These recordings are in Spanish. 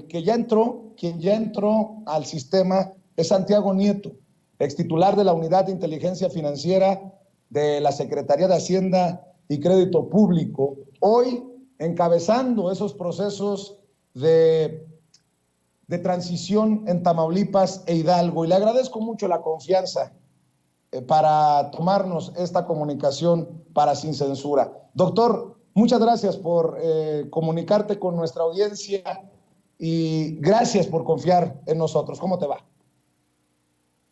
quien ya entró al sistema es Santiago Nieto, ex titular de la Unidad de Inteligencia Financiera de la Secretaría de Hacienda y Crédito Público, hoy encabezando esos procesos de transición en Tamaulipas e Hidalgo. Y le agradezco mucho la confianza para tomarnos esta comunicación para Sin Censura. Doctor, muchas gracias por comunicarte con nuestra audiencia y gracias por confiar en nosotros. ¿Cómo te va?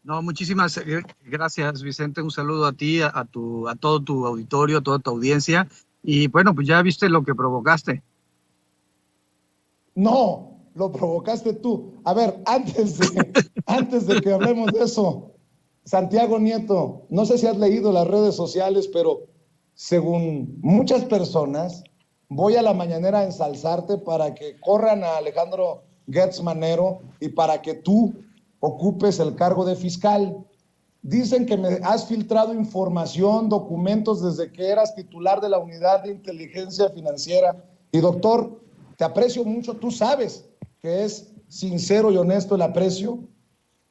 No, muchísimas gracias, Vicente. Un saludo a ti, a todo tu auditorio, a toda tu audiencia. Y bueno, pues ya viste lo que provocaste. No, lo provocaste tú. A ver, antes de que hablemos de eso, Santiago Nieto, no sé si has leído las redes sociales, pero según muchas personas, voy a la mañanera a ensalzarte para que corran a Alejandro Gertz Manero y para que tú ocupes el cargo de fiscal. Dicen que me has filtrado información, documentos desde que eras titular de la Unidad de Inteligencia Financiera. Y doctor, te aprecio mucho, tú sabes que es sincero y honesto el aprecio,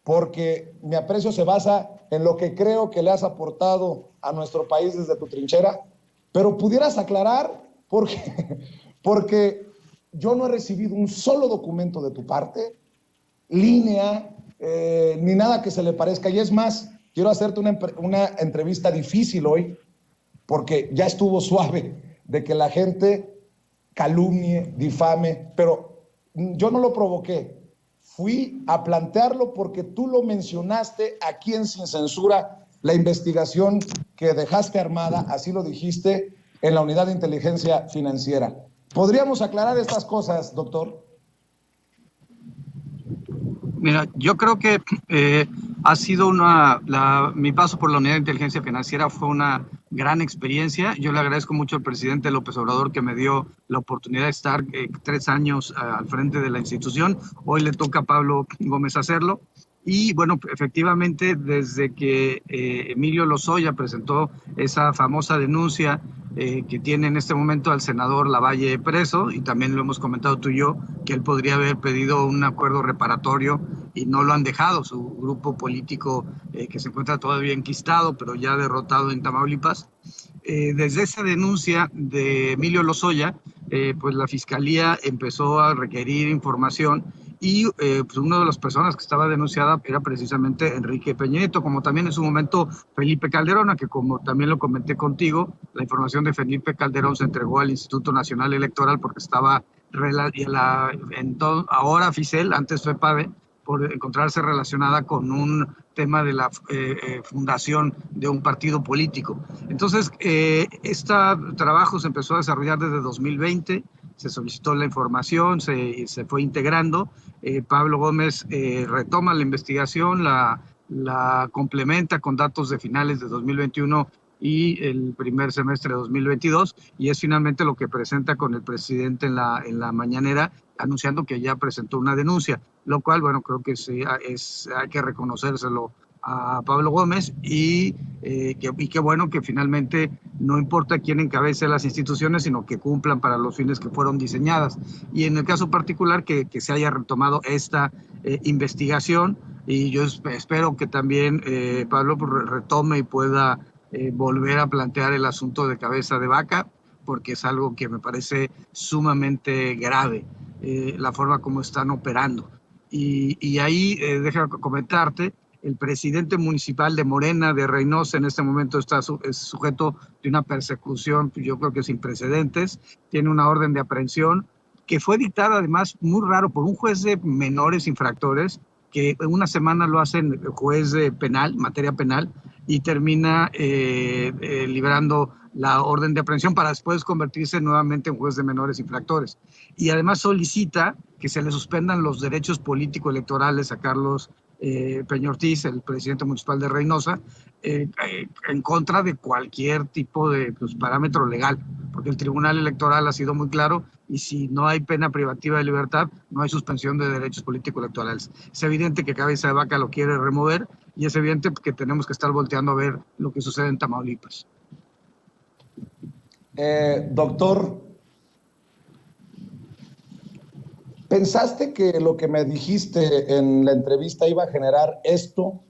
porque mi aprecio se basa en lo que creo que le has aportado a nuestro país desde tu trinchera, pero pudieras aclarar porque yo no he recibido un solo documento de tu parte, línea, ni nada que se le parezca. Y es más, quiero hacerte una entrevista difícil hoy, porque ya estuvo suave de que la gente calumnie, difame, pero yo no lo provoqué. Fui a plantearlo porque tú lo mencionaste aquí en Sin Censura, la investigación que dejaste armada, así lo dijiste, en la Unidad de Inteligencia Financiera. ¿Podríamos aclarar estas cosas, doctor? Mira, yo creo que ha sido mi paso por la Unidad de Inteligencia Financiera fue una gran experiencia. Yo le agradezco mucho al presidente López Obrador que me dio la oportunidad de estar 3 años al frente de la institución. Hoy le toca a Pablo Gómez hacerlo. Y bueno, efectivamente, desde que Emilio Lozoya presentó esa famosa denuncia que tiene en este momento al senador Lavalle preso, y también lo hemos comentado tú y yo, que él podría haber pedido un acuerdo reparatorio y no lo han dejado, su grupo político que se encuentra todavía enquistado, pero ya derrotado en Tamaulipas. Desde esa denuncia de Emilio Lozoya, pues la Fiscalía empezó a requerir información y pues una de las personas que estaba denunciada era precisamente Enrique Peña Nieto, como también en su momento Felipe Calderón, que como también lo comenté contigo, la información de Felipe Calderón se entregó al Instituto Nacional Electoral porque estaba ahora FICEL, antes FEPADE, por encontrarse relacionada con un tema de la fundación de un partido político. Entonces, este trabajo se empezó a desarrollar desde 2020, se solicitó la información, se fue integrando. Pablo Gómez retoma la investigación, la complementa con datos de finales de 2021 y el primer semestre de 2022, y es finalmente lo que presenta con el presidente en la mañanera, anunciando que ya presentó una denuncia, lo cual, bueno, creo que hay que reconocérselo a Pablo Gómez y qué bueno que finalmente no importa quién encabece las instituciones, sino que cumplan para los fines que fueron diseñadas. Y en el caso particular que se haya retomado esta investigación, y yo espero que también Pablo retome y pueda volver a plantear el asunto de cabeza de vaca, porque es algo que me parece sumamente grave, la forma como están operando. Y ahí, déjame comentarte, el presidente municipal de Morena, de Reynosa, en este momento es sujeto de una persecución, yo creo que sin precedentes, tiene una orden de aprehensión que fue dictada además, muy raro, por un juez de menores infractores, que en una semana lo hacen juez de penal, materia penal, y termina librando la orden de aprehensión para después convertirse nuevamente en juez de menores infractores. Y además solicita que se le suspendan los derechos político-electorales a Carlos Peña Ortiz, el presidente municipal de Reynosa, en contra de cualquier tipo de parámetro legal, porque el Tribunal Electoral ha sido muy claro, y si no hay pena privativa de libertad, no hay suspensión de derechos político-electorales. Es evidente que Cabeza de Vaca lo quiere remover, y es evidente que tenemos que estar volteando a ver lo que sucede en Tamaulipas. Doctor, ¿Pensaste que lo que me dijiste en la entrevista iba a generar esto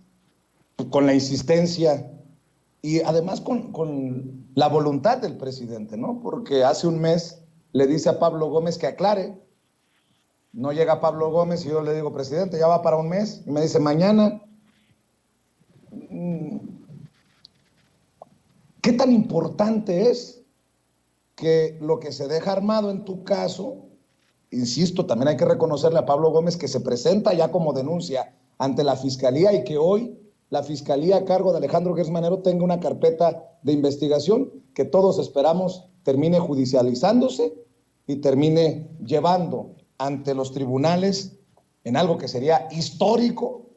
con la insistencia y además con la voluntad del presidente, ¿no? Porque hace un mes le dice a Pablo Gómez que aclare. No llega Pablo Gómez y yo le digo, presidente, ya va para un mes. Y me dice, mañana. ¿Qué tan importante es que lo que se deja armado en tu caso, insisto, también hay que reconocerle a Pablo Gómez que se presenta ya como denuncia ante la Fiscalía y que hoy la Fiscalía a cargo de Alejandro Gertz Manero tenga una carpeta de investigación que todos esperamos termine judicializándose y termine llevando ante los tribunales en algo que sería histórico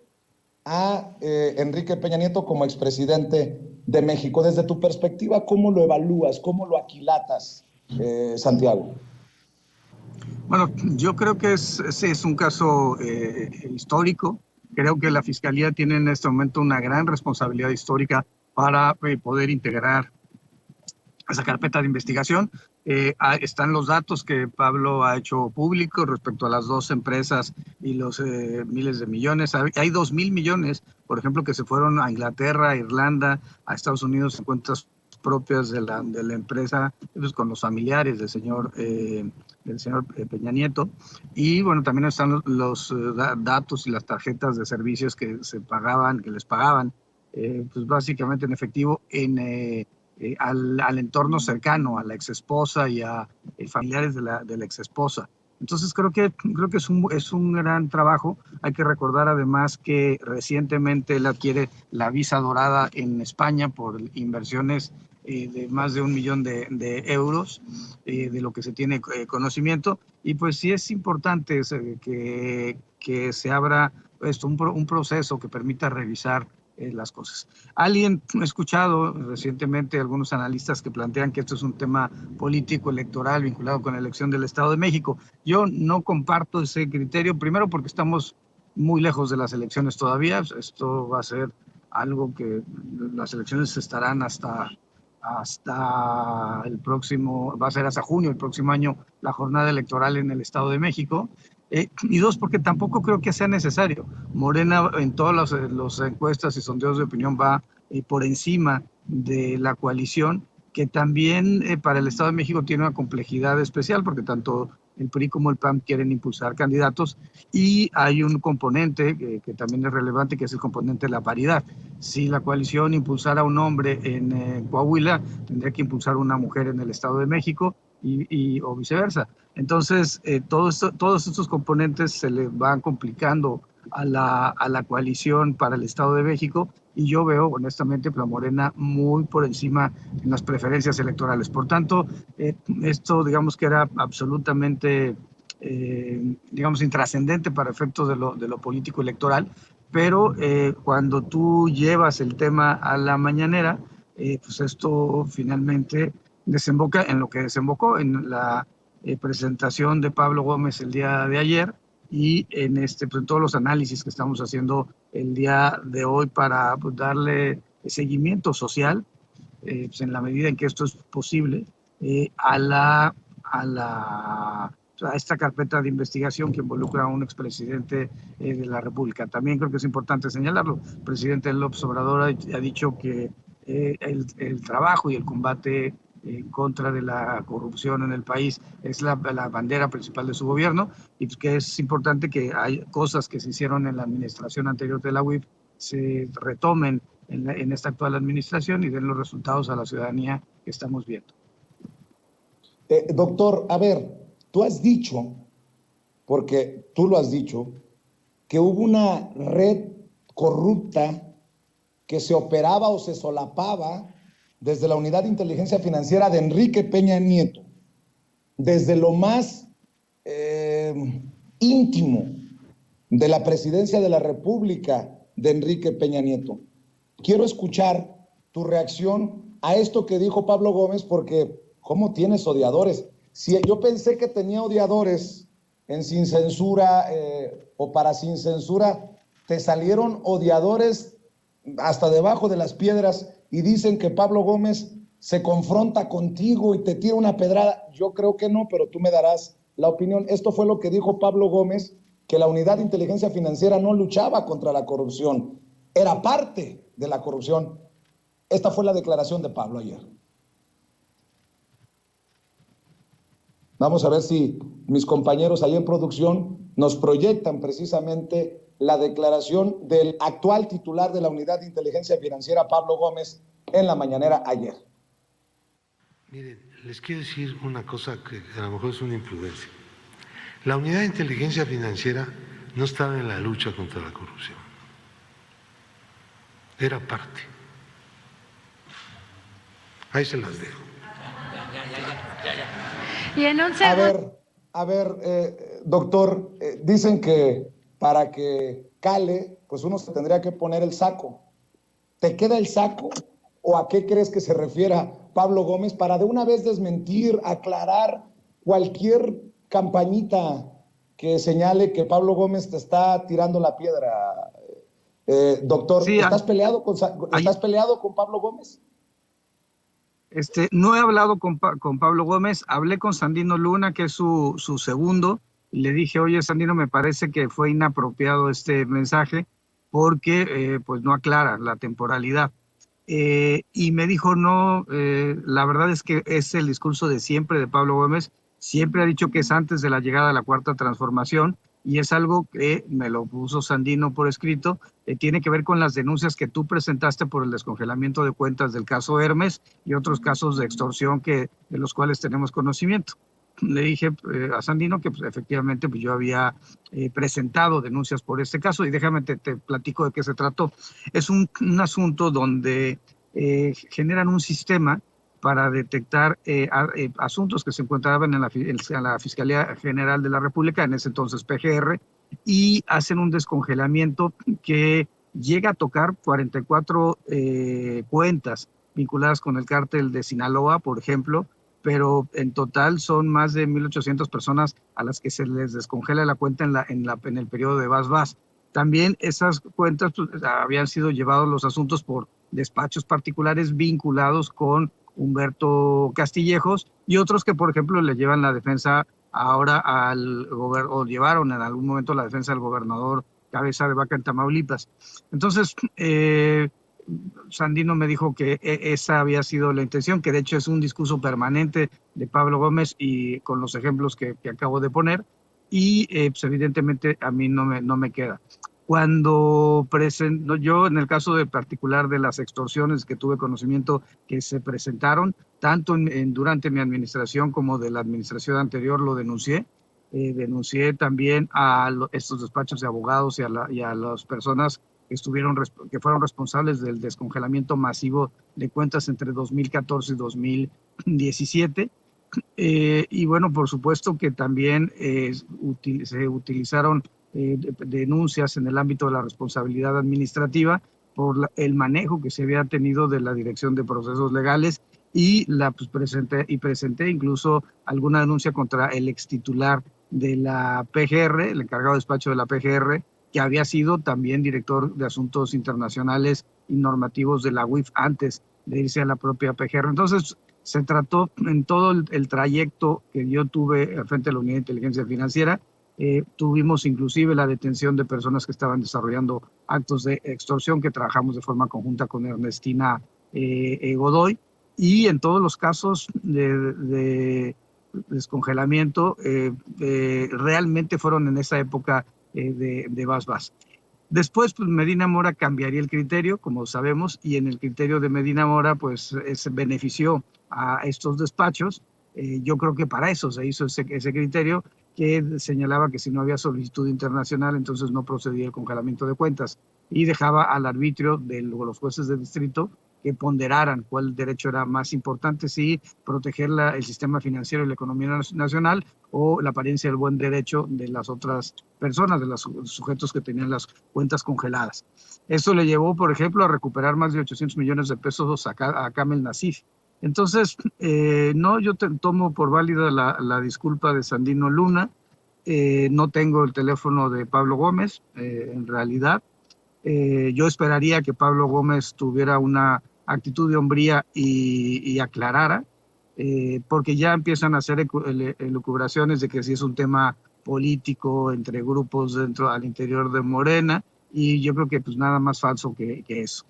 a Enrique Peña Nieto como expresidente de México? Desde tu perspectiva, ¿cómo lo evalúas? ¿Cómo lo aquilatas, Santiago? Bueno, yo creo que ese es un caso histórico. Creo que la Fiscalía tiene en este momento una gran responsabilidad histórica para poder integrar esa carpeta de investigación. Están los datos que Pablo ha hecho públicos respecto a las dos empresas y los miles de millones. Hay 2,000 millones, por ejemplo, que se fueron a Inglaterra, a Irlanda, a Estados Unidos en cuentas propias de la empresa, pues, con los familiares del señor Peña Nieto. Y bueno, también están los datos y las tarjetas de servicios que se pagaban, que les pagaban, pues básicamente en efectivo al entorno cercano, a la exesposa y a familiares de la exesposa. Entonces creo que es un gran trabajo. Hay que recordar además que recientemente él adquiere la visa dorada en España por inversiones de más de 1 millón de euros, de lo que se tiene conocimiento. Y pues sí es importante que se abra un proceso que permita revisar las cosas. He escuchado recientemente algunos analistas que plantean que esto es un tema político electoral vinculado con la elección del Estado de México. Yo no comparto ese criterio, primero porque estamos muy lejos de las elecciones todavía. Esto va a ser algo que las elecciones estarán hasta el próximo, va a ser hasta junio, el próximo año, la jornada electoral en el Estado de México. Y dos, porque tampoco creo que sea necesario. Morena en todas las encuestas y sondeos de opinión va por encima de la coalición, que también para el Estado de México tiene una complejidad especial, porque tanto el PRI como el PAN quieren impulsar candidatos, y hay un componente que también es relevante, que es el componente de la paridad. Si la coalición impulsara a un hombre en Coahuila, tendría que impulsar a una mujer en el Estado de México, o viceversa. Entonces, todos estos componentes se le van complicando a la coalición para el Estado de México, y yo veo honestamente a Morena muy por encima en las preferencias electorales. Por tanto, esto digamos que era absolutamente intrascendente para efectos de lo político electoral, pero cuando tú llevas el tema a la mañanera, pues esto finalmente desemboca en lo que desembocó, en la presentación de Pablo Gómez el día de ayer, y pues, en todos los análisis que estamos haciendo el día de hoy para pues, darle seguimiento social, pues, en la medida en que esto es posible, a esta carpeta de investigación que involucra a un expresidente de la República. También creo que es importante señalarlo. El presidente López Obrador ha dicho que el trabajo y el combate en contra de la corrupción en el país es la bandera principal de su gobierno, y que es importante que hay cosas que se hicieron en la administración anterior de la UIF se retomen en esta actual administración y den los resultados a la ciudadanía que estamos viendo. Doctor, a ver, tú has dicho, porque tú lo has dicho, que hubo una red corrupta que se operaba o se solapaba desde la Unidad de Inteligencia Financiera de Enrique Peña Nieto, desde lo más íntimo de la presidencia de la República de Enrique Peña Nieto. Quiero escuchar tu reacción a esto que dijo Pablo Gómez, porque ¿cómo tienes odiadores? Si yo pensé que tenía odiadores en Sin Censura o para Sin Censura, te salieron odiadores hasta debajo de las piedras y dicen que Pablo Gómez se confronta contigo y te tira una pedrada. Yo creo que no, pero tú me darás la opinión. Esto fue lo que dijo Pablo Gómez, que la Unidad de Inteligencia Financiera no luchaba contra la corrupción, era parte de la corrupción. Esta fue la declaración de Pablo ayer. Vamos a ver si mis compañeros ahí en producción nos proyectan precisamente la declaración del actual titular de la Unidad de Inteligencia Financiera, Pablo Gómez, en la mañanera ayer. Miren, les quiero decir una cosa que a lo mejor es una imprudencia. La Unidad de Inteligencia Financiera no estaba en la lucha contra la corrupción. Era parte. Ahí se las dejo. Y en un segundo... A ver, doctor, dicen que para que cale, pues uno se tendría que poner el saco. ¿Te queda el saco? ¿O a qué crees que se refiera Pablo Gómez para de una vez desmentir, aclarar cualquier campañita que señale que Pablo Gómez te está tirando la piedra? Doctor, sí, ¿estás peleado con Pablo Gómez? No he hablado con Pablo Gómez, hablé con Sandino Luna, que es su segundo, y le dije, oye, Sandino, me parece que fue inapropiado este mensaje porque pues no aclara la temporalidad. Y me dijo, no, la verdad es que es el discurso de siempre de Pablo Gómez, siempre ha dicho que es antes de la llegada de la Cuarta Transformación, y es algo que me lo puso Sandino por escrito, tiene que ver con las denuncias que tú presentaste por el descongelamiento de cuentas del caso Hermes y otros casos de extorsión de los cuales tenemos conocimiento. Le dije a Sandino que pues, efectivamente pues, yo había presentado denuncias por este caso, y déjame te platico de qué se trató. Es un asunto donde generan un sistema para detectar asuntos que se encontraban en la Fiscalía General de la República, en ese entonces PGR, y hacen un descongelamiento que llega a tocar 44 cuentas vinculadas con el cártel de Sinaloa, por ejemplo, pero en total son más de 1,800 personas a las que se les descongela la cuenta en el periodo de Vas. También esas cuentas pues, habían sido llevados los asuntos por despachos particulares vinculados con Humberto Castillejos y otros que, por ejemplo, le llevan la defensa ahora o llevaron en algún momento la defensa del gobernador Cabeza de Vaca en Tamaulipas. Entonces, Sandino me dijo que esa había sido la intención, que de hecho es un discurso permanente de Pablo Gómez y con los ejemplos que acabo de poner, y pues evidentemente a mí no me queda. Cuando presento, yo en el caso de particular de las extorsiones que tuve conocimiento que se presentaron, tanto durante mi administración como de la administración anterior lo denuncié. Denuncié también a estos despachos de abogados y a las personas que fueron responsables del descongelamiento masivo de cuentas entre 2014 y 2017. Y bueno, por supuesto que también se utilizaron denuncias en el ámbito de la responsabilidad administrativa por el manejo que se había tenido de la Dirección de Procesos Legales, y pues presenté incluso alguna denuncia contra el extitular de la PGR, el encargado de despacho de la PGR, que había sido también director de Asuntos Internacionales y Normativos de la UIF antes de irse a la propia PGR. Entonces, se trató en todo el trayecto que yo tuve frente a la Unidad de Inteligencia Financiera. Tuvimos inclusive la detención de personas que estaban desarrollando actos de extorsión, que trabajamos de forma conjunta con Ernestina Godoy, y en todos los casos de descongelamiento realmente fueron en esa época de Vas. Después, pues Medina Mora cambiaría el criterio, como sabemos, y en el criterio de Medina Mora, pues se benefició a estos despachos. Yo creo que para eso se hizo ese criterio, que señalaba que si no había solicitud internacional, entonces no procedía el congelamiento de cuentas, y dejaba al arbitrio de los jueces de distrito que ponderaran cuál derecho era más importante, si proteger el sistema financiero y la economía nacional o la apariencia del buen derecho de las otras personas, de los sujetos que tenían las cuentas congeladas. Eso le llevó, por ejemplo, a recuperar más de 800 millones de pesos a Kamel Nasif. Entonces, no, yo tomo por válida la disculpa de Sandino Luna. No tengo el teléfono de Pablo Gómez, en realidad. Yo esperaría que Pablo Gómez tuviera una actitud de hombría y aclarara. porque ya empiezan a hacer elucubraciones de que si es un tema político entre grupos al interior de Morena, y yo creo que pues nada más falso que eso.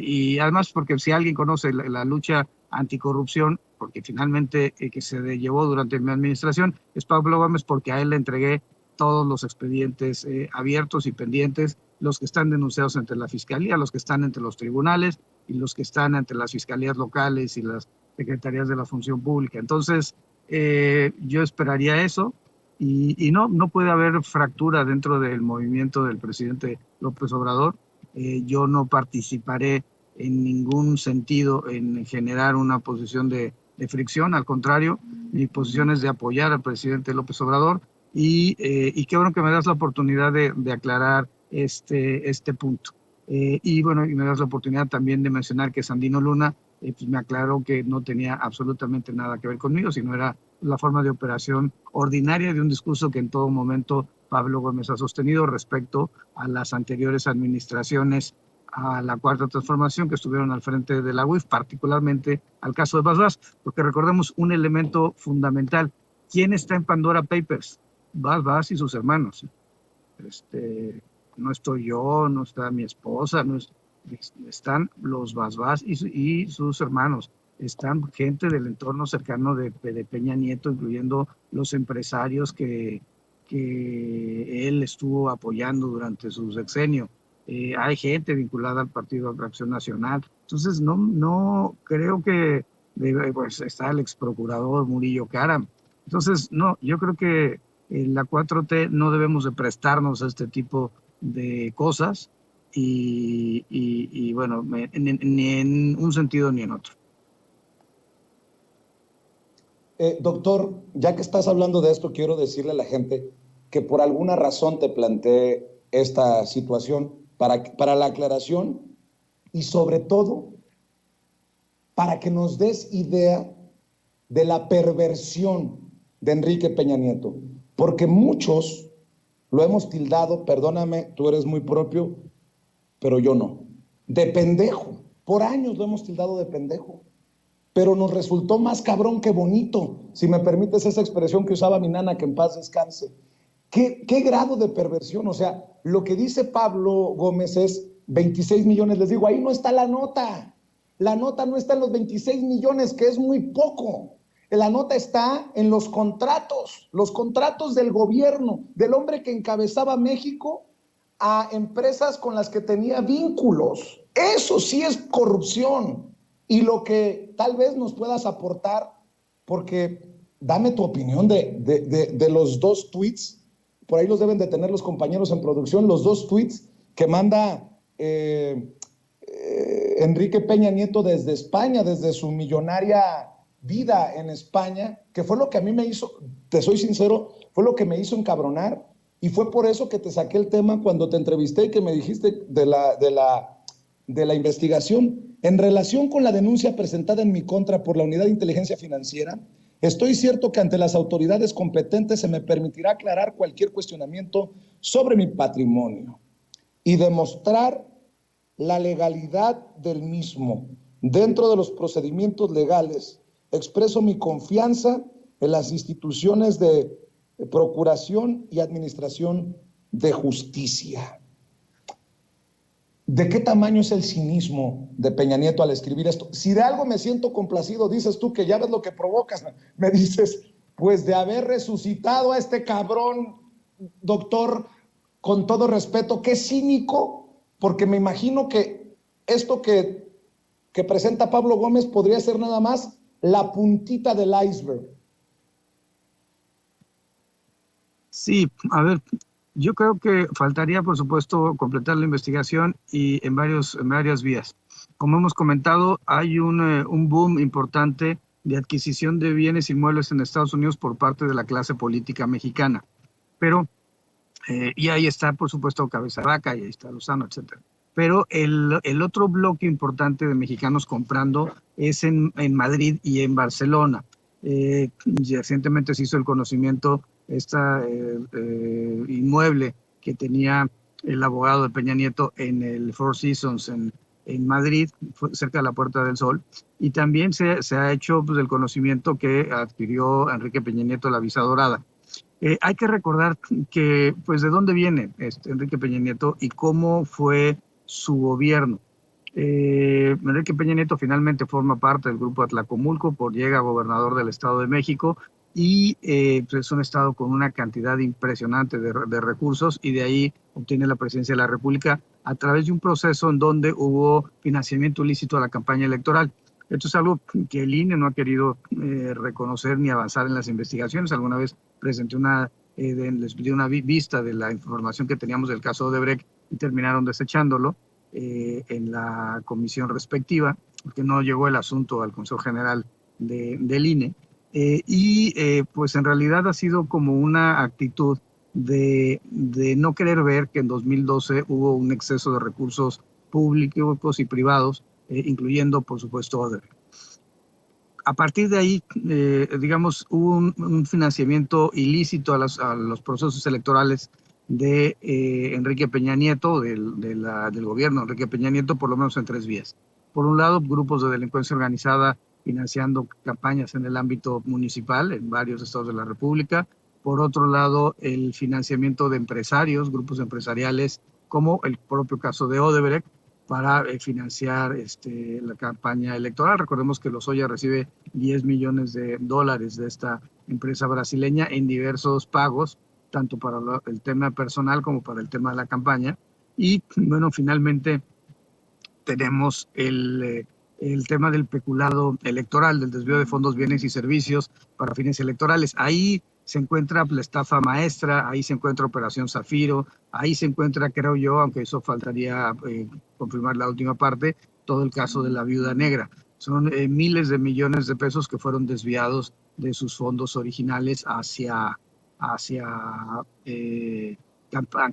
Y además porque si alguien conoce la lucha anticorrupción, porque finalmente que se llevó durante mi administración, es Pablo Gómez, porque a él le entregué todos los expedientes abiertos y pendientes, los que están denunciados ante la Fiscalía, los que están entre los tribunales y los que están ante las fiscalías locales y las secretarías de la función pública. Entonces, yo esperaría eso, y no puede haber fractura dentro del movimiento del presidente López Obrador. Yo no participaré en ningún sentido en generar una posición de fricción, al contrario, mi posición es de apoyar al presidente López Obrador, y qué bueno que me das la oportunidad de aclarar este punto. Y bueno, y me das la oportunidad también de mencionar que Sandino Luna pues me aclaró que no tenía absolutamente nada que ver conmigo, sino era la forma de operación ordinaria de un discurso que en todo momento Pablo Gómez ha sostenido respecto a las anteriores administraciones a la Cuarta Transformación que estuvieron al frente de la UIF, particularmente al caso de Bas, porque recordemos un elemento fundamental. ¿Quién está en Pandora Papers? Bas y sus hermanos. No estoy yo, no está mi esposa, están los Bas y sus hermanos. Están gente del entorno cercano de Peña Nieto, incluyendo los empresarios que él estuvo apoyando durante su sexenio. Hay gente vinculada al Partido de Acción Nacional. Entonces, no creo que pues está el ex procurador Murillo Karam. Entonces, no, yo creo que la 4T no debemos de prestarnos a este tipo de cosas, y bueno, ni en un sentido ni en otro. Doctor, ya que estás hablando de esto, quiero decirle a la gente que por alguna razón te planteé esta situación para la aclaración, y sobre todo para que nos des idea de la perversión de Enrique Peña Nieto, porque muchos lo hemos tildado, perdóname, tú eres muy propio, pero yo no, de pendejo. Por años lo hemos tildado de pendejo, pero nos resultó más cabrón que bonito, si me permites esa expresión que usaba mi nana, que en paz descanse. ¿Qué grado de perversión? O sea, lo que dice Pablo Gómez es 26 millones. Les digo, ahí no está la nota. La nota no está en los 26 millones, que es muy poco. La nota está en los contratos del gobierno, del hombre que encabezaba México, a empresas con las que tenía vínculos. Eso sí es corrupción. Y lo que tal vez nos puedas aportar, porque dame tu opinión de los dos tweets, por ahí los deben de tener los compañeros en producción, los dos tweets que manda Enrique Peña Nieto desde España, desde su millonaria vida en España, que fue lo que a mí me hizo, te soy sincero, fue lo que me hizo encabronar, y fue por eso que te saqué el tema cuando te entrevisté y que me dijiste de la investigación. En relación con la denuncia presentada en mi contra por la Unidad de Inteligencia Financiera, estoy cierto que ante las autoridades competentes se me permitirá aclarar cualquier cuestionamiento sobre mi patrimonio y demostrar la legalidad del mismo. Dentro de los procedimientos legales, expreso mi confianza en las instituciones de procuración y administración de justicia. ¿De qué tamaño es el cinismo de Peña Nieto al escribir esto? Si de algo me siento complacido, dices tú que ya ves lo que provocas, me dices, pues de haber resucitado a este cabrón, doctor, con todo respeto, qué cínico, porque me imagino que esto que presenta Pablo Gómez podría ser nada más la puntita del iceberg. Sí, a ver, yo creo que faltaría, por supuesto, completar la investigación y en varias vías. Como hemos comentado, hay un boom importante de adquisición de bienes inmuebles en Estados Unidos por parte de la clase política mexicana. Pero, y ahí está, por supuesto, Cabeza de Vaca, y ahí está Lozano, etcétera. Pero el otro bloque importante de mexicanos comprando es en Madrid y en Barcelona. Recientemente se hizo el conocimiento inmueble que tenía el abogado de Peña Nieto en el Four Seasons en Madrid, cerca de la Puerta del Sol, y también se ha hecho pues, el conocimiento que adquirió Enrique Peña Nieto, la visa dorada. Hay que recordar que, pues, de dónde viene Enrique Peña Nieto y cómo fue su gobierno. Enrique Peña Nieto finalmente forma parte del Grupo Atlacomulco, llega a gobernador del Estado de México, y pues es un estado con una cantidad impresionante de recursos, y de ahí obtiene la presidencia de la República a través de un proceso en donde hubo financiamiento ilícito a la campaña electoral. Esto es algo que el INE no ha querido reconocer ni avanzar en las investigaciones. Alguna vez presenté les pedí una vista de la información que teníamos del caso Odebrecht y terminaron desechándolo en la comisión respectiva, porque no llegó el asunto al Consejo General del INE. Pues en realidad ha sido como una actitud de no querer ver que en 2012 hubo un exceso de recursos públicos y privados, incluyendo, por supuesto, Odebrecht. A partir de ahí, digamos, hubo un financiamiento ilícito a los procesos electorales de Enrique Peña Nieto, del gobierno de Enrique Peña Nieto, por lo menos en 3 vías. Por un lado, grupos de delincuencia organizada financiando campañas en el ámbito municipal en varios estados de la República. Por otro lado, el financiamiento de empresarios, grupos empresariales, como el propio caso de Odebrecht, para financiar la campaña electoral. Recordemos que Lozoya recibe $10 millones de esta empresa brasileña en diversos pagos, tanto para el tema personal como para el tema de la campaña. Y bueno, finalmente tenemos el tema del peculado electoral, del desvío de fondos, bienes y servicios para fines electorales. Ahí se encuentra la estafa maestra, ahí se encuentra Operación Zafiro, ahí se encuentra, creo yo, aunque eso faltaría confirmar la última parte, todo el caso de la viuda negra. Son miles de millones de pesos que fueron desviados de sus fondos originales hacia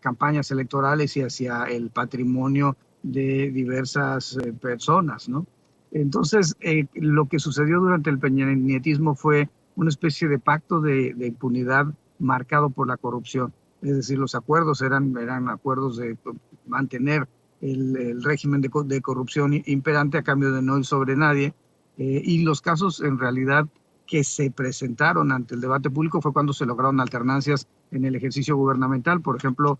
campañas electorales y hacia el patrimonio de diversas personas, ¿no? Entonces, lo que sucedió durante el peñanietismo fue una especie de pacto de impunidad marcado por la corrupción. Es decir, los acuerdos eran acuerdos de mantener el régimen de corrupción imperante a cambio de no ir sobre nadie. Y los casos, en realidad, que se presentaron ante el debate público fue cuando se lograron alternancias en el ejercicio gubernamental. Por ejemplo,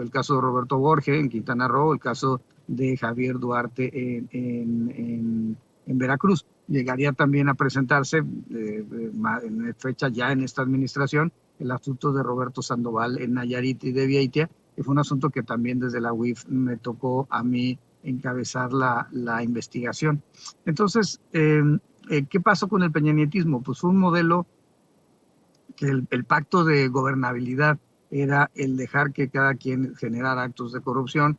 el caso de Roberto Borge en Quintana Roo, el caso de Javier Duarte en Veracruz. Llegaría también a presentarse en fecha ya en esta administración el asunto de Roberto Sandoval en Nayarit y de Vieitia, que fue un asunto que también desde la UIF me tocó a mí encabezar la investigación. Entonces, ¿qué pasó con el peñanietismo? Pues fue un modelo que el pacto de gobernabilidad era el dejar que cada quien generara actos de corrupción,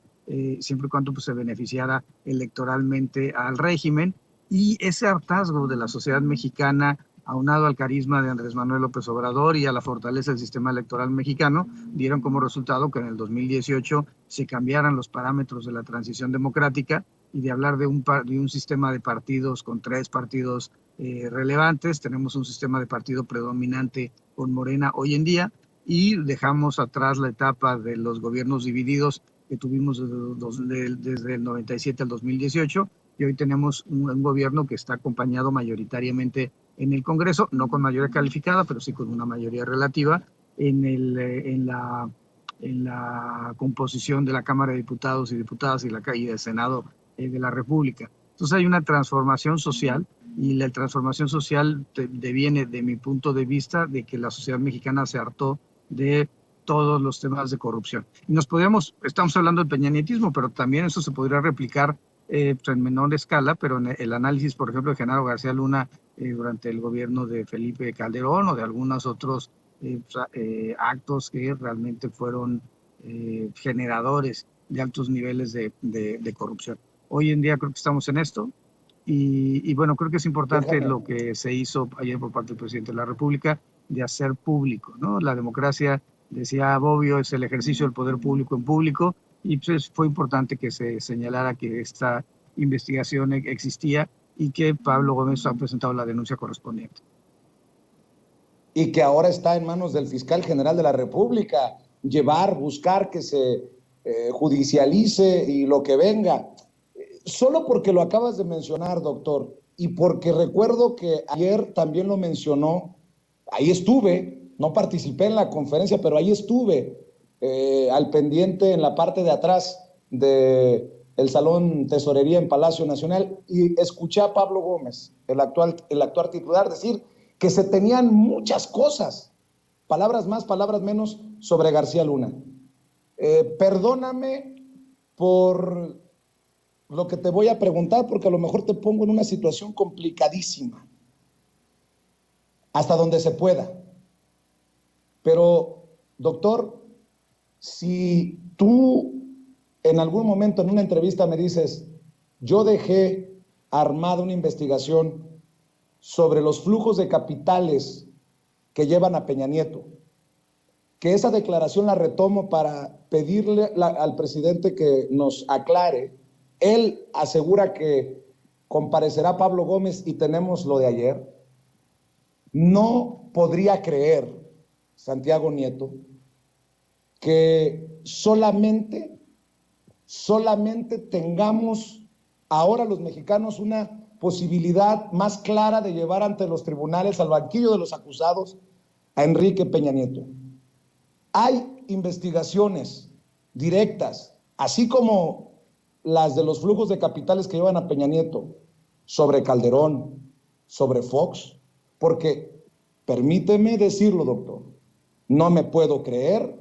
siempre y cuando pues, se beneficiara electoralmente al régimen. Y ese hartazgo de la sociedad mexicana, aunado al carisma de Andrés Manuel López Obrador y a la fortaleza del sistema electoral mexicano, dieron como resultado que en el 2018 se cambiaran los parámetros de la transición democrática, y de hablar de un sistema de partidos con 3 partidos relevantes. Tenemos un sistema de partido predominante con Morena hoy en día, y dejamos atrás la etapa de los gobiernos divididos que tuvimos desde el 97 al 2018, y hoy tenemos un gobierno que está acompañado mayoritariamente en el Congreso, no con mayoría calificada, pero sí con una mayoría relativa en la composición de la Cámara de Diputados y Diputadas y del Senado de la República. Entonces hay una transformación social, y la transformación social deviene, de mi punto de vista, de que la sociedad mexicana se hartó de todos los temas de corrupción. Y estamos hablando del peñanietismo, pero también eso se podría replicar en menor escala, pero en el análisis, por ejemplo, de Genaro García Luna durante el gobierno de Felipe Calderón, o de algunos otros actos que realmente fueron generadores de altos niveles de corrupción. Hoy en día creo que estamos en esto, y bueno, creo que es importante lo que se hizo ayer por parte del presidente de la República de hacer público, ¿no? La democracia, decía Bobbio, es el ejercicio del poder público en público, y pues fue importante que se señalara que esta investigación existía y que Pablo Gómez ha presentado la denuncia correspondiente. Y que ahora está en manos del fiscal general de la República buscar que se judicialice y lo que venga. Solo porque lo acabas de mencionar, doctor, y porque recuerdo que ayer también lo mencionó, ahí estuve, no participé en la conferencia, pero ahí estuve al pendiente en la parte de atrás del Salón Tesorería en Palacio Nacional y escuché a Pablo Gómez, el actual titular, decir que se tenían muchas cosas, palabras más, palabras menos, sobre García Luna. Perdóname por lo que te voy a preguntar, porque a lo mejor te pongo en una situación complicadísima, hasta donde se pueda. Pero, doctor, si tú en algún momento en una entrevista me dices, yo dejé armada una investigación sobre los flujos de capitales que llevan a Peña Nieto, que esa declaración la retomo para pedirle al presidente que nos aclare. Él asegura que comparecerá Pablo Gómez y tenemos lo de ayer. No podría creer, Santiago Nieto, que solamente tengamos ahora los mexicanos una posibilidad más clara de llevar ante los tribunales, al banquillo de los acusados, a Enrique Peña Nieto. Hay investigaciones directas, así como las de los flujos de capitales que llevan a Peña Nieto, sobre Calderón, sobre Fox, porque, permíteme decirlo, doctor, no me puedo creer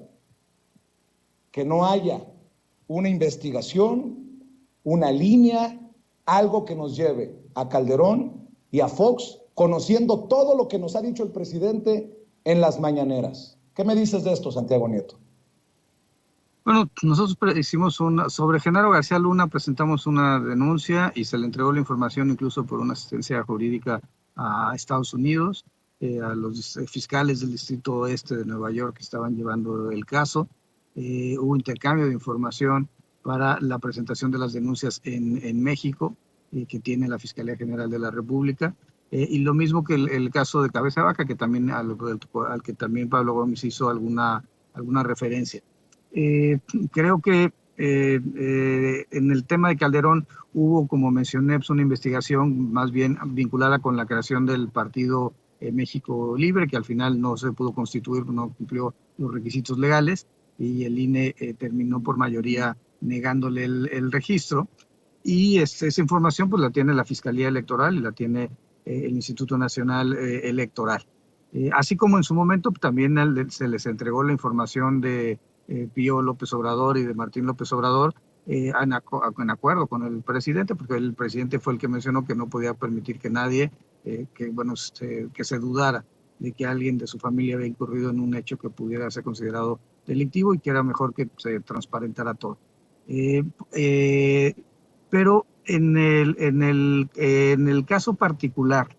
que no haya una investigación, una línea, algo que nos lleve a Calderón y a Fox, conociendo todo lo que nos ha dicho el presidente en las mañaneras. ¿Qué me dices de esto, Santiago Nieto? Bueno, nosotros hicimos sobre Genaro García Luna, presentamos una denuncia y se le entregó la información incluso por una asistencia jurídica a Estados Unidos, a los fiscales del Distrito Oeste de Nueva York que estaban llevando el caso. Hubo intercambio de información para la presentación de las denuncias en México, que tiene la Fiscalía General de la República. Y lo mismo que el caso de Cabeza de Vaca, que también, al que también Pablo Gómez hizo alguna referencia. Creo que en el tema de Calderón hubo, como mencioné, pues una investigación más bien vinculada con la creación del partido México Libre, que al final no se pudo constituir, no cumplió los requisitos legales y el INE terminó por mayoría negándole el registro. Y esa información pues la tiene la Fiscalía Electoral y la tiene el Instituto Nacional Electoral. Así como en su momento también se les entregó la información de Pío López Obrador y de Martín López Obrador en acuerdo con el presidente, porque el presidente fue el que mencionó que no podía permitir que nadie, que se dudara de que alguien de su familia había incurrido en un hecho que pudiera ser considerado delictivo y que era mejor que se transparentara todo. Pero en el caso particular,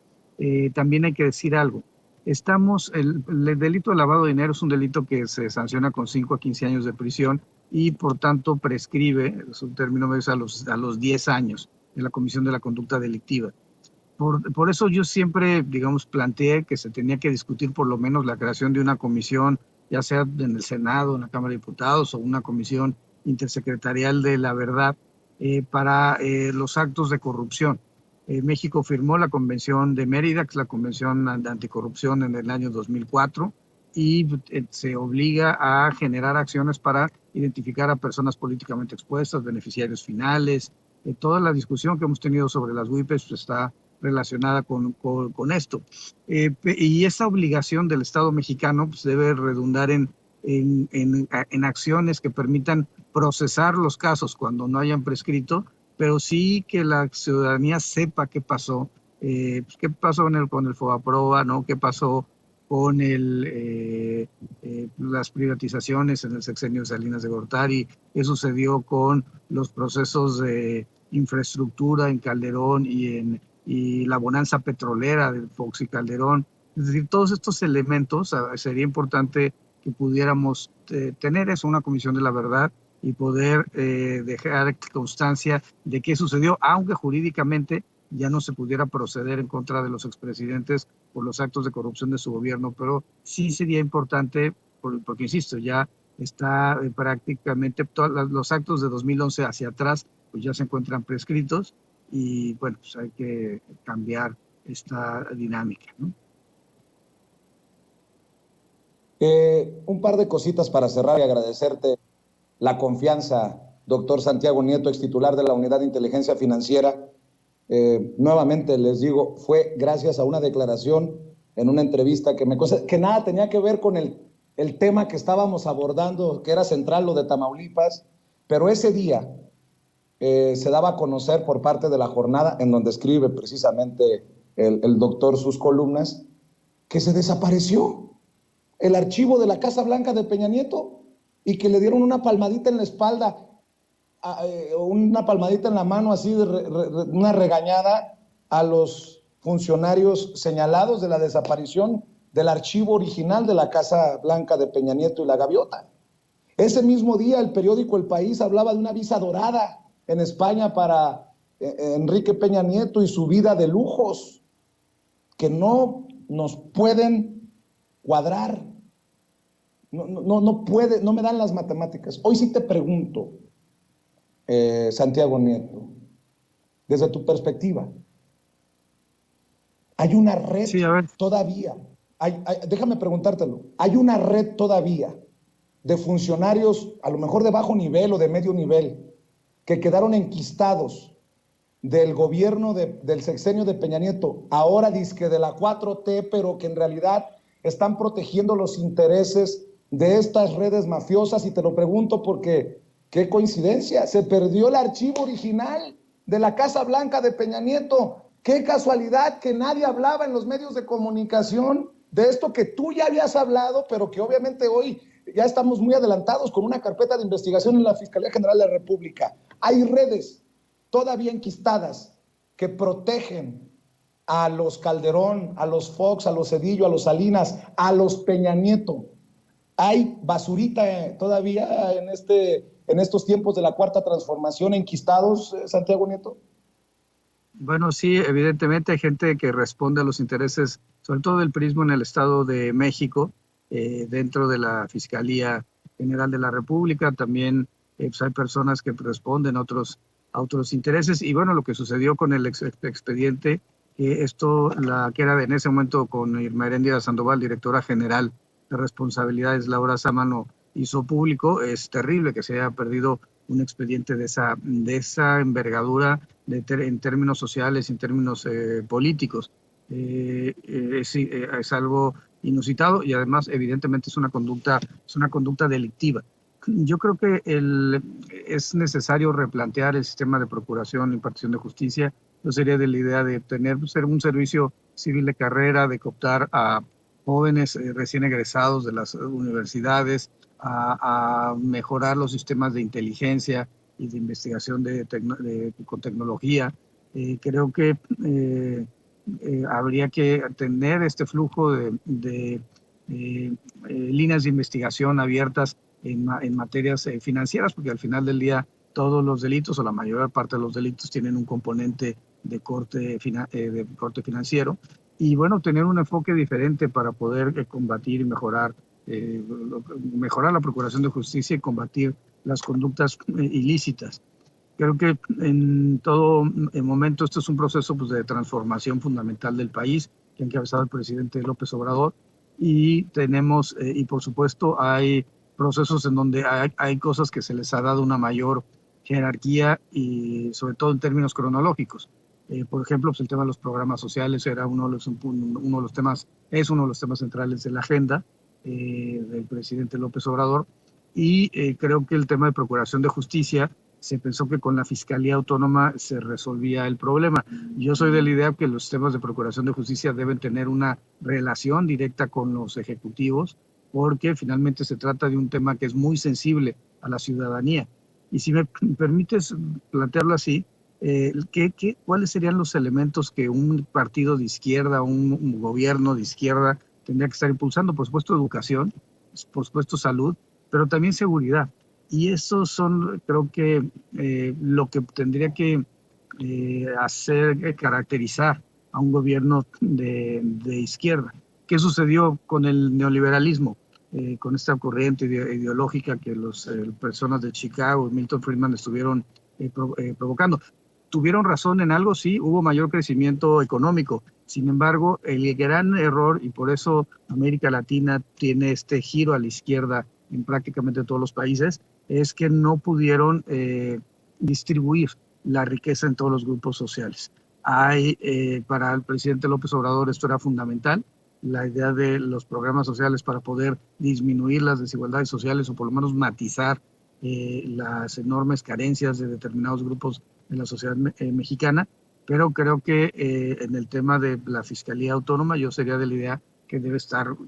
también hay que decir algo. El delito de lavado de dinero es un delito que se sanciona con 5 a 15 años de prisión y por tanto prescribe, es un término medio, a los 10 años de la comisión de la conducta delictiva. Por eso yo siempre, digamos, planteé que se tenía que discutir por lo menos la creación de una comisión, ya sea en el Senado, en la Cámara de Diputados o una comisión intersecretarial de la verdad para los actos de corrupción. México firmó la Convención de Mérida, que es la Convención de Anticorrupción, en el año 2004, y se obliga a generar acciones para identificar a personas políticamente expuestas, beneficiarios finales. Toda la discusión que hemos tenido sobre las WIPES pues, está relacionada con esto. Y esa obligación del Estado mexicano pues, debe redundar en acciones que permitan procesar los casos cuando no hayan prescrito, pero sí que la ciudadanía sepa qué pasó, qué pasó con el Fobaproa, ¿no? Qué pasó con las privatizaciones en el sexenio de Salinas de Gortari, qué sucedió con los procesos de infraestructura en Calderón y la bonanza petrolera de Fox y Calderón. Es decir, todos estos elementos sería importante que pudiéramos tener una comisión de la verdad y poder dejar constancia de qué sucedió, aunque jurídicamente ya no se pudiera proceder en contra de los expresidentes por los actos de corrupción de su gobierno, pero sí sería importante, porque insisto, ya está prácticamente todos los actos de 2011 hacia atrás pues ya se encuentran prescritos y bueno, pues hay que cambiar esta dinámica, ¿no? Un par de cositas para cerrar y agradecerte la confianza, doctor Santiago Nieto, ex titular de la Unidad de Inteligencia Financiera. Nuevamente les digo, fue gracias a una declaración en una entrevista que nada tenía que ver con el tema que estábamos abordando, que era central, lo de Tamaulipas, pero ese día se daba a conocer por parte de la jornada, en donde escribe precisamente el doctor sus columnas, que se desapareció el archivo de la Casa Blanca de Peña Nieto y que le dieron una palmadita en la espalda, una palmadita en la mano, así una regañada a los funcionarios señalados de la desaparición del archivo original de la Casa Blanca de Peña Nieto y la Gaviota. Ese mismo día el periódico El País hablaba de una visa dorada en España para Enrique Peña Nieto y su vida de lujos, que no nos pueden cuadrar. No puede, no me dan las matemáticas. Hoy sí te pregunto, Santiago Nieto, desde tu perspectiva, ¿hay una red todavía? Déjame preguntártelo. ¿Hay una red todavía de funcionarios, a lo mejor de bajo nivel o de medio nivel, que quedaron enquistados del gobierno del sexenio de Peña Nieto, ahora dizque de la 4T, pero que en realidad están protegiendo los intereses de estas redes mafiosas? Y te lo pregunto porque, qué coincidencia, se perdió el archivo original de la Casa Blanca de Peña Nieto. Qué casualidad que nadie hablaba en los medios de comunicación de esto que tú ya habías hablado, pero que obviamente hoy ya estamos muy adelantados con una carpeta de investigación en la Fiscalía General de la República. Hay redes todavía enquistadas que protegen a los Calderón, a los Fox, a los Zedillo, a los Salinas, a los Peña Nieto. Hay basurita todavía en estos tiempos de la Cuarta Transformación enquistados, Santiago Nieto. Bueno, sí, evidentemente hay gente que responde a los intereses, sobre todo del PRIismo en el Estado de México, dentro de la Fiscalía General de la República. También pues hay personas que responden a otros intereses. Y bueno, lo que sucedió con el expediente, que era en ese momento con Irma Heréndira Sandoval, directora general de responsabilidades, Laura Sámano, hizo público. Es terrible que se haya perdido un expediente de esa envergadura en términos sociales, en términos políticos. Es algo inusitado y además evidentemente es una conducta delictiva. Yo creo que es necesario replantear el sistema de procuración e impartición de justicia. Yo sería de la idea de ser un servicio civil de carrera, de cooptar a jóvenes recién egresados de las universidades, a mejorar los sistemas de inteligencia y de investigación con tecnología. Creo que habría que tener este flujo de líneas de investigación abiertas en materias financieras, porque al final del día todos los delitos o la mayor parte de los delitos tienen un componente de corte financiero, y bueno, tener un enfoque diferente para poder combatir y mejorar la procuración de justicia y combatir las conductas ilícitas. Creo que en todo momento esto es un proceso pues, de transformación fundamental del país que ha encabezado el presidente López Obrador, y tenemos, y por supuesto hay procesos en donde hay cosas que se les ha dado una mayor jerarquía y sobre todo en términos cronológicos. Por ejemplo, pues el tema de los programas sociales era es uno de los temas centrales de la agenda del presidente López Obrador, y creo que el tema de procuración de justicia se pensó que con la Fiscalía Autónoma se resolvía el problema. Yo soy de la idea que los sistemas de procuración de justicia deben tener una relación directa con los ejecutivos, porque finalmente se trata de un tema que es muy sensible a la ciudadanía. Y si me permites plantearlo así, ¿cuáles serían los elementos que un partido de izquierda, un gobierno de izquierda tendría que estar impulsando? Por supuesto, educación, por supuesto, salud, pero también seguridad. Y esos son, creo que, lo que tendría que caracterizar a un gobierno de izquierda. ¿Qué sucedió con el neoliberalismo? Con esta corriente ideológica que las personas de Chicago y Milton Friedman estuvieron provocando. ¿Tuvieron razón en algo? Sí, hubo mayor crecimiento económico. Sin embargo, el gran error, y por eso América Latina tiene este giro a la izquierda en prácticamente todos los países, es que no pudieron distribuir la riqueza en todos los grupos sociales. Para el presidente López Obrador esto era fundamental, la idea de los programas sociales para poder disminuir las desigualdades sociales o por lo menos matizar las enormes carencias de determinados grupos de la sociedad mexicana, pero creo que en el tema de la Fiscalía Autónoma yo sería de la idea que debe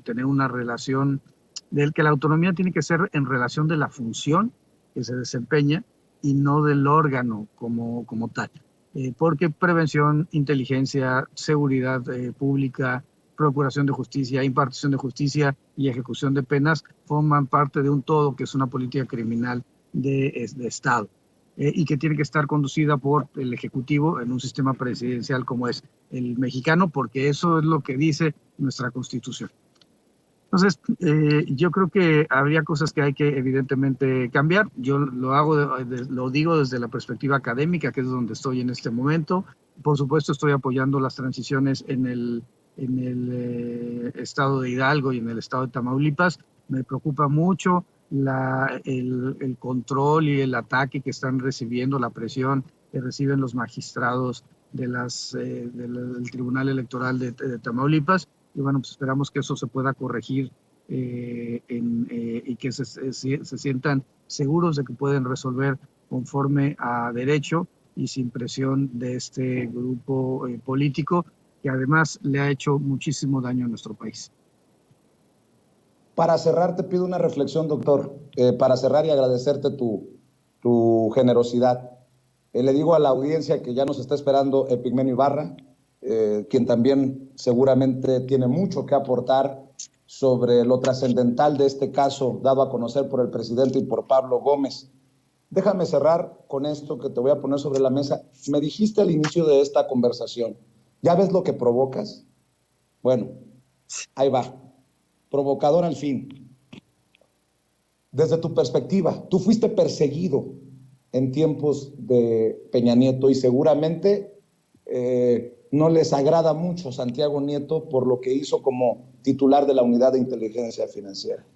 tener una relación, del que la autonomía tiene que ser en relación de la función que se desempeña y no del órgano como tal. Porque prevención, inteligencia, seguridad pública, procuración de justicia, impartición de justicia y ejecución de penas forman parte de un todo que es una política criminal de Estado y que tiene que estar conducida por el Ejecutivo en un sistema presidencial como es el mexicano, porque eso es lo que dice nuestra Constitución. Entonces, yo creo que habría cosas que hay que evidentemente cambiar. Yo lo digo desde la perspectiva académica, que es donde estoy en este momento. Por supuesto, estoy apoyando las transiciones en el estado de Hidalgo y en el estado de Tamaulipas. Me preocupa mucho el control y el ataque que están recibiendo, la presión que reciben los magistrados del Tribunal Electoral de Tamaulipas. Y bueno, pues esperamos que eso se pueda corregir y que se sientan seguros de que pueden resolver conforme a derecho y sin presión de este grupo político que además le ha hecho muchísimo daño a nuestro país. Para cerrar, te pido una reflexión, doctor, para cerrar y agradecerte tu generosidad. Le digo a la audiencia que ya nos está esperando Epigmenio Ibarra, quien también seguramente tiene mucho que aportar sobre lo trascendental de este caso dado a conocer por el presidente y por Pablo Gómez. Déjame cerrar con esto que te voy a poner sobre la mesa. Me dijiste al inicio de esta conversación, ¿ya ves lo que provocas? Bueno, ahí va. Provocador al fin. Desde tu perspectiva, tú fuiste perseguido en tiempos de Peña Nieto y seguramente no les agrada mucho Santiago Nieto por lo que hizo como titular de la Unidad de Inteligencia Financiera.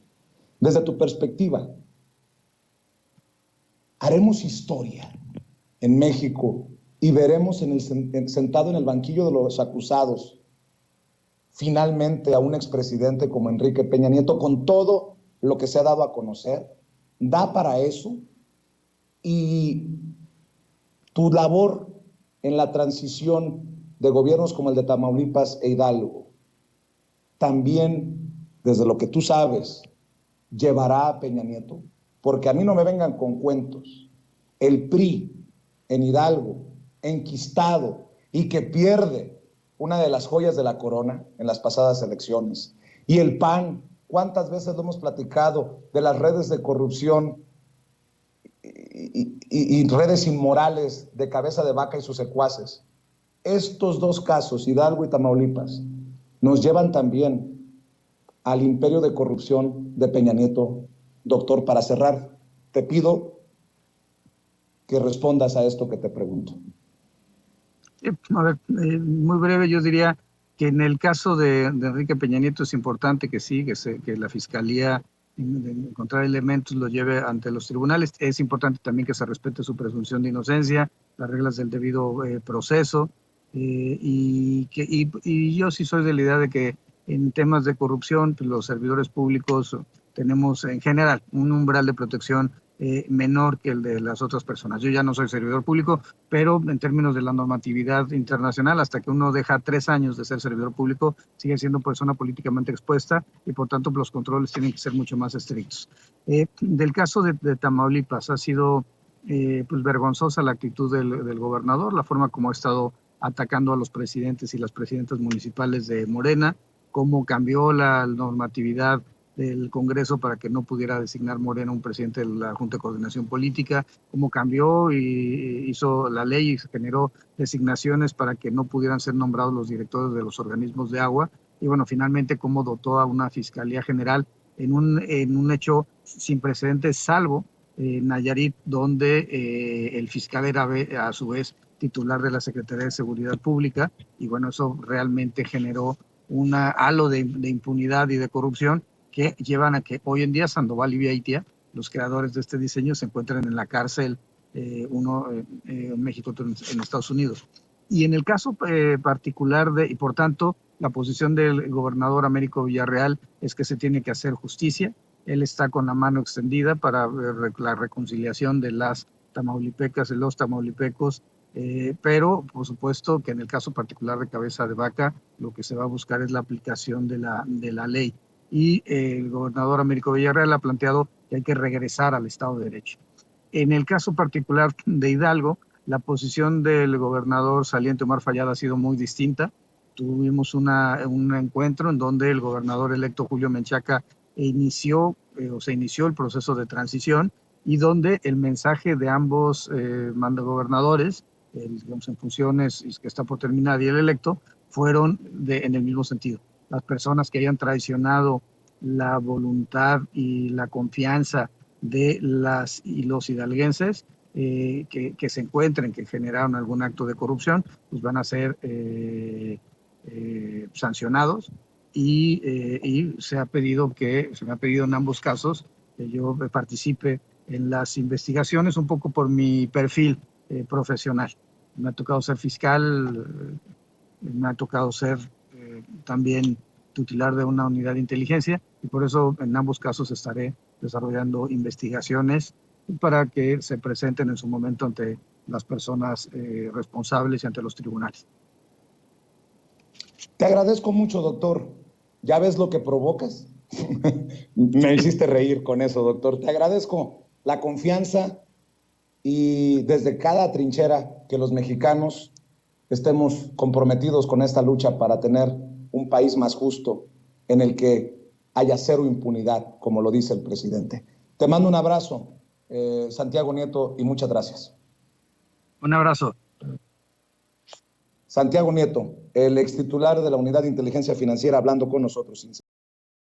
Desde tu perspectiva, haremos historia en México y veremos sentado en el banquillo de los acusados finalmente a un expresidente como Enrique Peña Nieto con todo lo que se ha dado a conocer. ¿Da para eso? Y tu labor en la transición de gobiernos como el de Tamaulipas e Hidalgo, también, desde lo que tú sabes, llevará a Peña Nieto, porque a mí no me vengan con cuentos. El PRI en Hidalgo, enquistado y que pierde una de las joyas de la corona en las pasadas elecciones, y el PAN, ¿cuántas veces lo hemos platicado de las redes de corrupción y redes inmorales de Cabeza de Vaca y sus secuaces? Estos dos casos, Hidalgo y Tamaulipas, nos llevan también al imperio de corrupción de Peña Nieto. Doctor, para cerrar, te pido que respondas a esto que te pregunto. A ver, muy breve, yo diría que en el caso de Enrique Peña Nieto es importante que sí, que la Fiscalía de encontrar elementos lo lleve ante los tribunales. Es importante también que se respete su presunción de inocencia, las reglas del debido proceso. Y yo sí soy de la idea de que en temas de corrupción, pues los servidores públicos tenemos en general un umbral de protección menor que el de las otras personas. Yo ya no soy servidor público, pero en términos de la normatividad internacional, hasta que uno deja 3 años de ser servidor público, sigue siendo persona políticamente expuesta y por tanto los controles tienen que ser mucho más estrictos. Del caso de Tamaulipas, ha sido pues vergonzosa la actitud del gobernador, la forma como ha estado atacando a los presidentes y las presidentas municipales de Morena, cómo cambió la normatividad del Congreso para que no pudiera designar Morena un presidente de la Junta de Coordinación Política, cómo cambió y hizo la ley y generó designaciones para que no pudieran ser nombrados los directores de los organismos de agua, y bueno, finalmente cómo dotó a una Fiscalía General en un hecho sin precedentes, salvo Nayarit, donde el fiscal era a su vez titular de la Secretaría de Seguridad Pública, y bueno, eso realmente generó un halo de impunidad y de corrupción que llevan a que hoy en día Sandoval y Vieitia, los creadores de este diseño, se encuentren en la cárcel, uno en México, otro en Estados Unidos. Y en el caso particular y por tanto, la posición del gobernador Américo Villarreal es que se tiene que hacer justicia. Él está con la mano extendida para la reconciliación de las tamaulipecas y los tamaulipecos, pero por supuesto que en el caso particular de Cabeza de Vaca, lo que se va a buscar es la aplicación de la ley. Y el gobernador Américo Villarreal ha planteado que hay que regresar al Estado de Derecho. En el caso particular de Hidalgo, la posición del gobernador saliente Omar Fayad ha sido muy distinta. Tuvimos un encuentro en donde el gobernador electo Julio Menchaca se inició el proceso de transición y donde el mensaje de ambos gobernadores, digamos en funciones que está por terminar y el electo, fueron en el mismo sentido. Las personas que hayan traicionado la voluntad y la confianza de las y los hidalguenses que se encuentren, que generaron algún acto de corrupción, pues van a ser sancionados y se me ha pedido en ambos casos que yo participe en las investigaciones un poco por mi perfil profesional. Me ha tocado ser fiscal, me ha tocado ser también titular de una unidad de inteligencia y por eso en ambos casos estaré desarrollando investigaciones para que se presenten en su momento ante las personas responsables y ante los tribunales. Te agradezco mucho, doctor. ¿Ya ves lo que provocas? Me hiciste reír con eso, doctor. Te agradezco la confianza y desde cada trinchera que los mexicanos estemos comprometidos con esta lucha para tener un país más justo en el que haya cero impunidad, como lo dice el presidente. Te mando un abrazo, Santiago Nieto, y muchas gracias. Un abrazo. Santiago Nieto, el extitular de la Unidad de Inteligencia Financiera, hablando con nosotros.